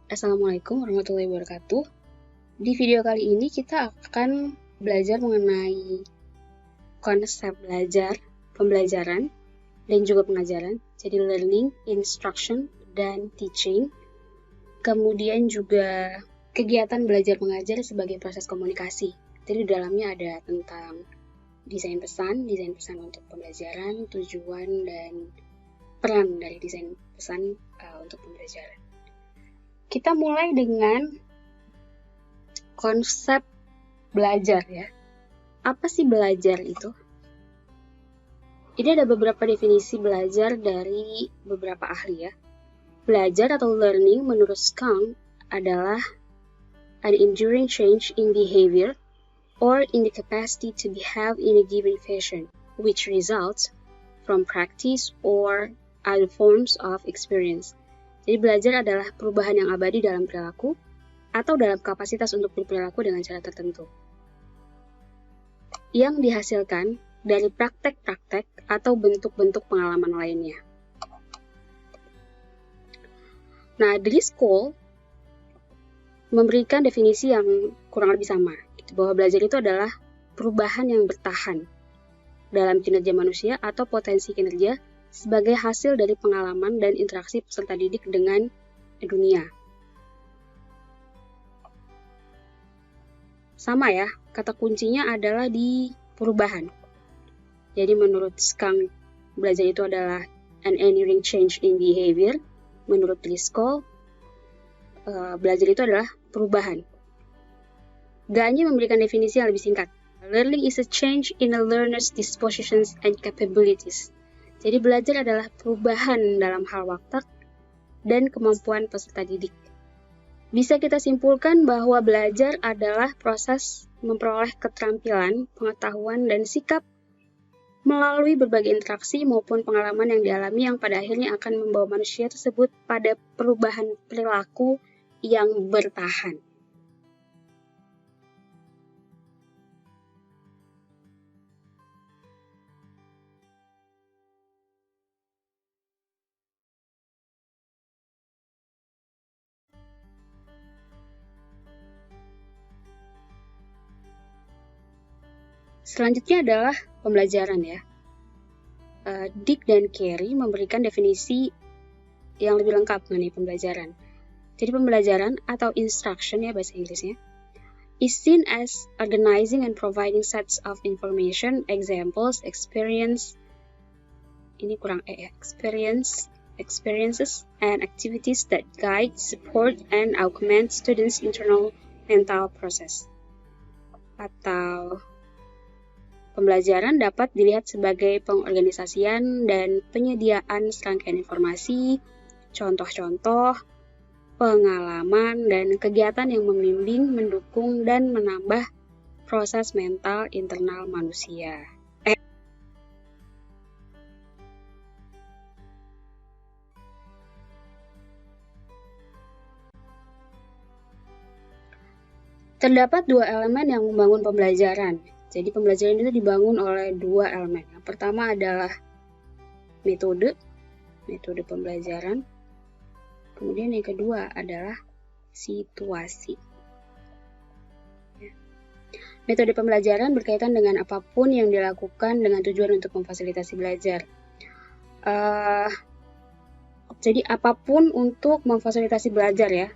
Assalamualaikum warahmatullahi wabarakatuh. Di video kali ini kita akan belajar mengenai konsep pembelajaran, dan juga pengajaran. Jadi learning, instruction, dan teaching. Kemudian juga kegiatan belajar mengajar sebagai proses komunikasi. Jadi di dalamnya ada tentang desain pesan untuk pembelajaran, tujuan, dan peran dari desain pesan untuk pembelajaran. Kita mulai dengan konsep belajar ya. Apa sih belajar itu? Ini ada beberapa definisi belajar dari beberapa ahli ya. Belajar atau learning menurut Skang adalah an enduring change in behavior or in the capacity to behave in a given fashion, which results from practice or other forms of experience. Jadi belajar adalah perubahan yang abadi dalam perilaku atau dalam kapasitas untuk berperilaku dengan cara tertentu, yang dihasilkan dari praktek-praktek atau bentuk-bentuk pengalaman lainnya. Nah, Driscoll memberikan definisi yang kurang lebih sama, bahwa belajar itu adalah perubahan yang bertahan dalam kinerja manusia atau potensi kinerja sebagai hasil dari pengalaman dan interaksi peserta didik dengan dunia. Sama ya, kata kuncinya adalah di perubahan. Jadi menurut Skang, belajar itu adalah an enduring change in behavior. Menurut Driscoll, belajar itu adalah perubahan. Ganya memberikan definisi yang lebih singkat. Learning is a change in a learner's dispositions and capabilities. Jadi belajar adalah perubahan dalam hal watak dan kemampuan peserta didik. Bisa kita simpulkan bahwa belajar adalah proses memperoleh keterampilan, pengetahuan, dan sikap melalui berbagai interaksi maupun pengalaman yang dialami yang pada akhirnya akan membawa manusia tersebut pada perubahan perilaku yang bertahan. Selanjutnya adalah pembelajaran ya. Dick dan Carey memberikan definisi yang lebih lengkap mengenai pembelajaran. Jadi pembelajaran atau instruction ya bahasa Inggrisnya is seen as organizing and providing sets of information, examples, experiences, and activities that guide, support, and augment students' internal mental process. Atau pembelajaran dapat dilihat sebagai pengorganisasian dan penyediaan serangkaian informasi, contoh-contoh, pengalaman, dan kegiatan yang membimbing, mendukung, dan menambah proses mental internal manusia. Terdapat dua elemen yang membangun pembelajaran. Jadi pembelajaran itu dibangun oleh dua elemen. Yang pertama adalah metode pembelajaran. Kemudian yang kedua adalah situasi. Metode pembelajaran berkaitan dengan apapun yang dilakukan dengan tujuan untuk memfasilitasi belajar. Jadi apapun untuk memfasilitasi belajar ya.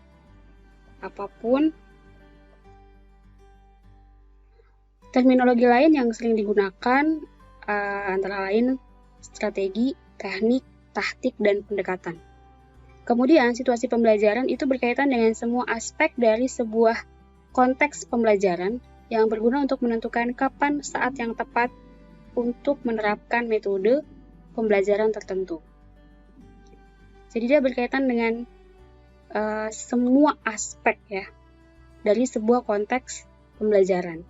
Apapun. Terminologi lain yang sering digunakan antara lain strategi, teknik, taktik, dan pendekatan. Kemudian, situasi pembelajaran itu berkaitan dengan semua aspek dari sebuah konteks pembelajaran yang berguna untuk menentukan kapan saat yang tepat untuk menerapkan metode pembelajaran tertentu. Jadi dia berkaitan dengan semua aspek ya dari sebuah konteks pembelajaran.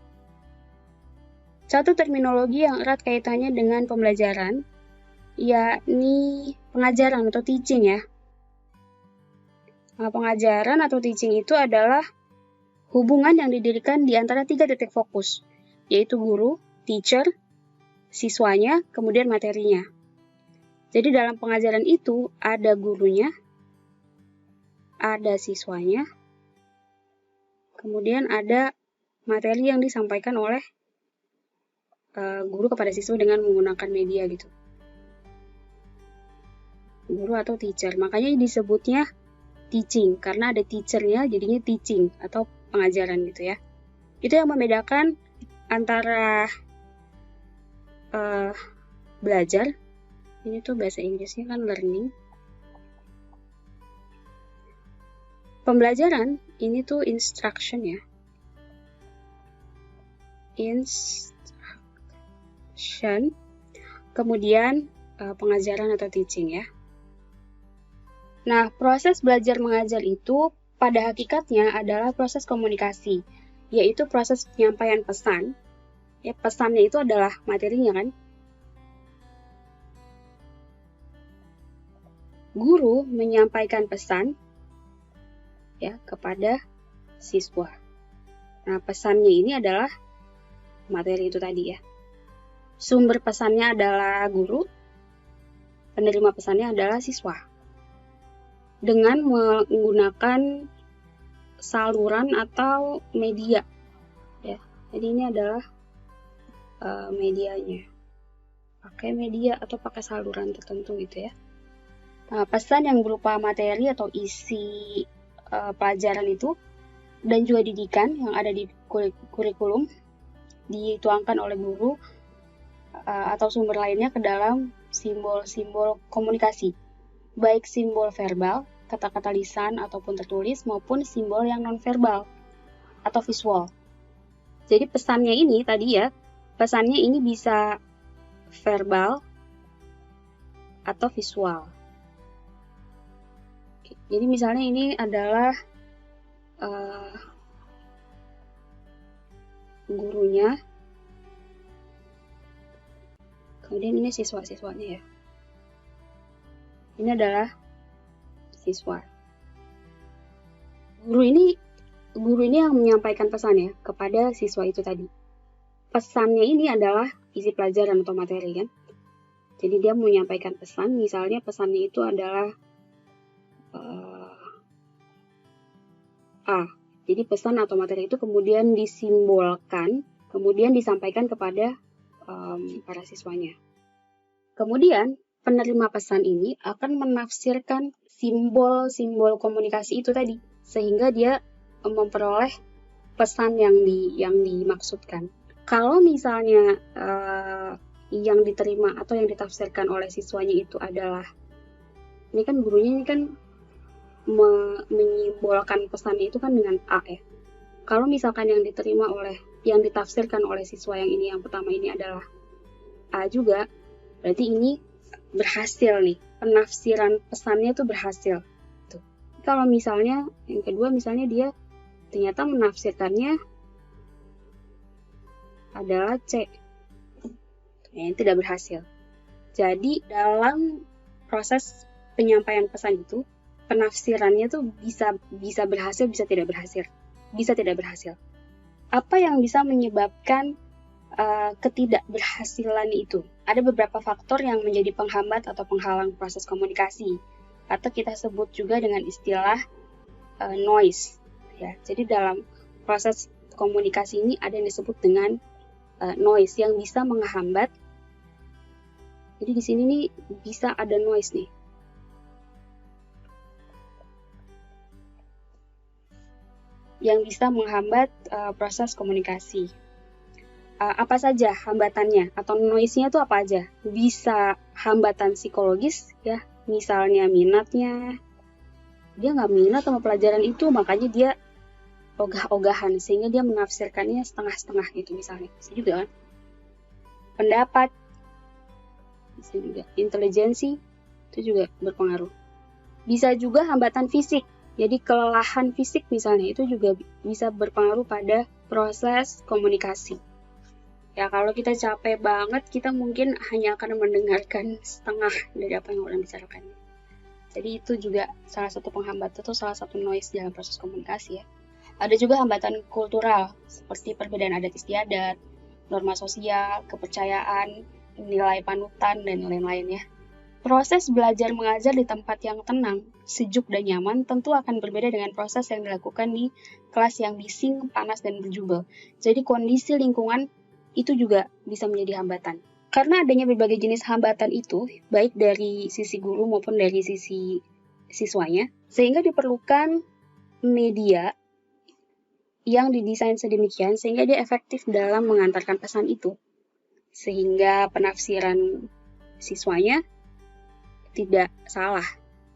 Satu terminologi yang erat kaitannya dengan pembelajaran, yakni pengajaran atau teaching ya. Nah, pengajaran atau teaching itu adalah hubungan yang didirikan di antara 3 titik fokus, yaitu guru, teacher, siswanya, kemudian materinya. Jadi dalam pengajaran itu ada gurunya, ada siswanya, kemudian ada materi yang disampaikan oleh guru kepada siswa dengan menggunakan media gitu. Guru atau teacher. Makanya disebutnya teaching, karena ada teachernya jadinya teaching atau pengajaran gitu ya. Itu yang membedakan antara belajar, ini tuh bahasa Inggrisnya kan learning. Pembelajaran, ini tuh instruction ya. Instruction. Kemudian pengajaran atau teaching ya. Nah, proses belajar mengajar itu pada hakikatnya adalah proses komunikasi, yaitu proses penyampaian pesan. Ya, pesannya itu adalah materinya kan. Guru menyampaikan pesan ya kepada siswa. Nah, pesannya ini adalah materi itu tadi ya. Sumber pesannya adalah guru, penerima pesannya adalah siswa. Dengan menggunakan saluran atau media ya. Jadi ini adalah medianya. Pakai media atau pakai saluran tertentu gitu ya. Nah, pesan yang berupa materi atau isi pelajaran itu dan juga didikan yang ada di kurikulum dituangkan oleh guru atau sumber lainnya ke dalam simbol-simbol komunikasi. Baik simbol verbal, kata-kata lisan ataupun tertulis, maupun simbol yang non-verbal atau visual. Jadi pesannya ini tadi ya, pesannya ini bisa verbal atau visual. Jadi misalnya ini adalah gurunya, kemudian ini siswa-siswanya ya. Ini adalah siswa. Guru ini yang menyampaikan pesannya kepada siswa itu tadi. Pesannya ini adalah isi pelajaran atau materi kan. Jadi dia menyampaikan pesan, misalnya pesannya itu adalah A. Jadi pesan atau materi itu kemudian disimbolkan, kemudian disampaikan kepada para siswanya. Kemudian penerima pesan ini akan menafsirkan simbol-simbol komunikasi itu tadi, sehingga dia memperoleh pesan yang dimaksudkan. Kalau misalnya yang diterima atau yang ditafsirkan oleh siswanya itu adalah, ini kan gurunya ini kan menyimbolkan pesannya itu kan dengan A ya. Kalau misalkan yang ditafsirkan oleh siswa yang pertama ini adalah A juga, berarti ini berhasil nih, penafsiran pesannya itu berhasil. Tuh. Kalau misalnya yang kedua, misalnya dia ternyata menafsirkannya adalah C, yang tidak berhasil. Jadi dalam proses penyampaian pesan itu, penafsirannya tuh bisa berhasil, bisa tidak berhasil. Apa yang bisa menyebabkan ketidakberhasilan itu? Ada beberapa faktor yang menjadi penghambat atau penghalang proses komunikasi, atau kita sebut juga dengan istilah noise. Ya, jadi dalam proses komunikasi ini ada yang disebut dengan noise yang bisa menghambat. Jadi di sini nih bisa ada noise nih. Yang bisa menghambat proses komunikasi. Apa saja hambatannya atau noise-nya itu apa aja? Bisa hambatan psikologis ya, misalnya minatnya, dia nggak minat sama pelajaran itu, makanya dia ogah-ogahan sehingga dia menafsirkannya setengah-setengah gitu misalnya. Bisa juga kan? Pendapat, bisa juga intelijensi, itu juga berpengaruh. Bisa juga hambatan fisik, jadi kelelahan fisik misalnya, itu juga bisa berpengaruh pada proses komunikasi. Ya kalau kita capek banget, kita mungkin hanya akan mendengarkan setengah dari apa yang orang bicarakan. Jadi itu juga salah satu penghambat atau salah satu noise dalam proses komunikasi ya. Ada juga hambatan kultural, seperti perbedaan adat istiadat, norma sosial, kepercayaan, nilai panutan, dan lain-lain ya. Proses belajar mengajar di tempat yang tenang, sejuk, dan nyaman tentu akan berbeda dengan proses yang dilakukan di kelas yang bising, panas, dan berjubel. Jadi kondisi lingkungan itu juga bisa menjadi hambatan. Karena adanya berbagai jenis hambatan itu, baik dari sisi guru maupun dari sisi siswanya, sehingga diperlukan media yang didesain sedemikian sehingga dia efektif dalam mengantarkan pesan itu. Sehingga penafsiran siswanya tidak salah.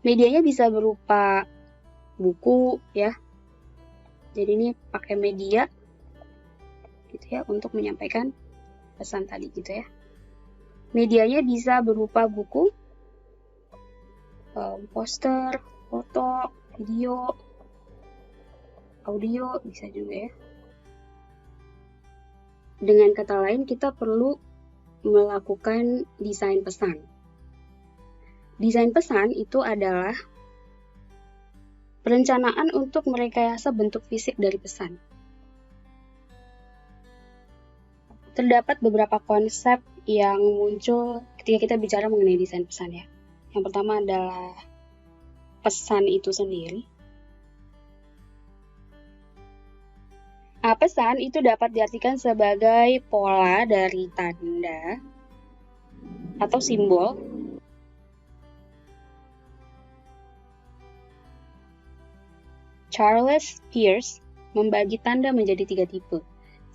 Medianya bisa berupa buku ya. Jadi ini pakai media gitu ya untuk menyampaikan pesan tadi gitu ya. Medianya bisa berupa buku, poster, foto, video, audio bisa juga ya. Dengan kata lain kita perlu melakukan desain pesan. Desain pesan itu adalah perencanaan untuk merekayasa bentuk fisik dari pesan. Terdapat beberapa konsep yang muncul ketika kita bicara mengenai desain pesan ya. Yang pertama adalah pesan itu sendiri. Pesan itu dapat diartikan sebagai pola dari tanda atau simbol Charles Peirce membagi tanda menjadi 3 tipe.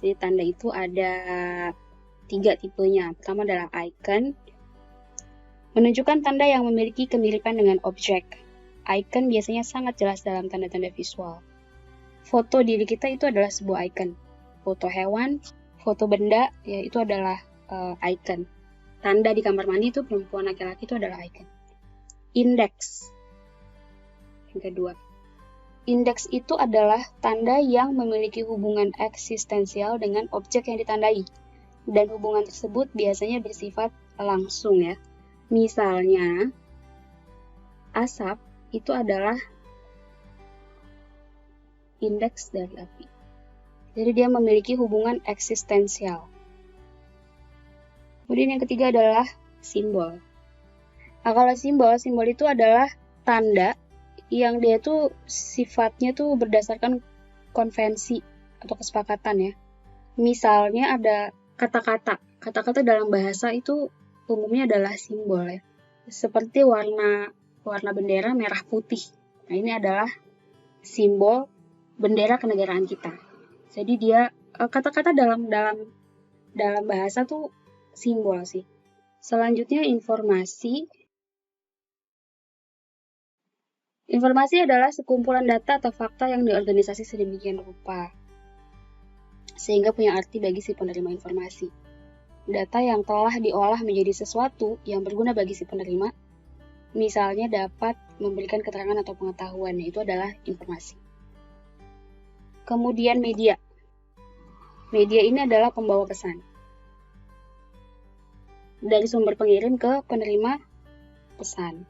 Jadi tanda itu ada 3 tipenya. Pertama adalah icon, menunjukkan tanda yang memiliki kemiripan dengan objek. Icon biasanya sangat jelas dalam tanda-tanda visual. Foto diri kita itu adalah sebuah icon. Foto hewan, foto benda, ya itu adalah icon. Tanda di kamar mandi itu perempuan laki-laki itu adalah icon. Indeks. Yang kedua. Indeks itu adalah tanda yang memiliki hubungan eksistensial dengan objek yang ditandai. Dan hubungan tersebut biasanya bersifat langsung ya. Misalnya, asap itu adalah indeks dari api. Jadi dia memiliki hubungan eksistensial. Kemudian yang ketiga adalah simbol. Nah, kalau simbol itu adalah tanda yang dia tuh sifatnya tuh berdasarkan konvensi atau kesepakatan ya. Misalnya ada kata-kata. Kata-kata dalam bahasa itu umumnya adalah simbol ya. Seperti warna bendera merah putih. Nah, ini adalah simbol bendera kenegaraan kita. Jadi dia kata-kata dalam bahasa tuh simbol sih. Selanjutnya informasi. Informasi adalah sekumpulan data atau fakta yang diorganisasi sedemikian rupa, sehingga punya arti bagi si penerima informasi. Data yang telah diolah menjadi sesuatu yang berguna bagi si penerima, misalnya dapat memberikan keterangan atau pengetahuan, yaitu adalah informasi. Kemudian media. Media ini adalah pembawa pesan. Dari sumber pengirim ke penerima pesan.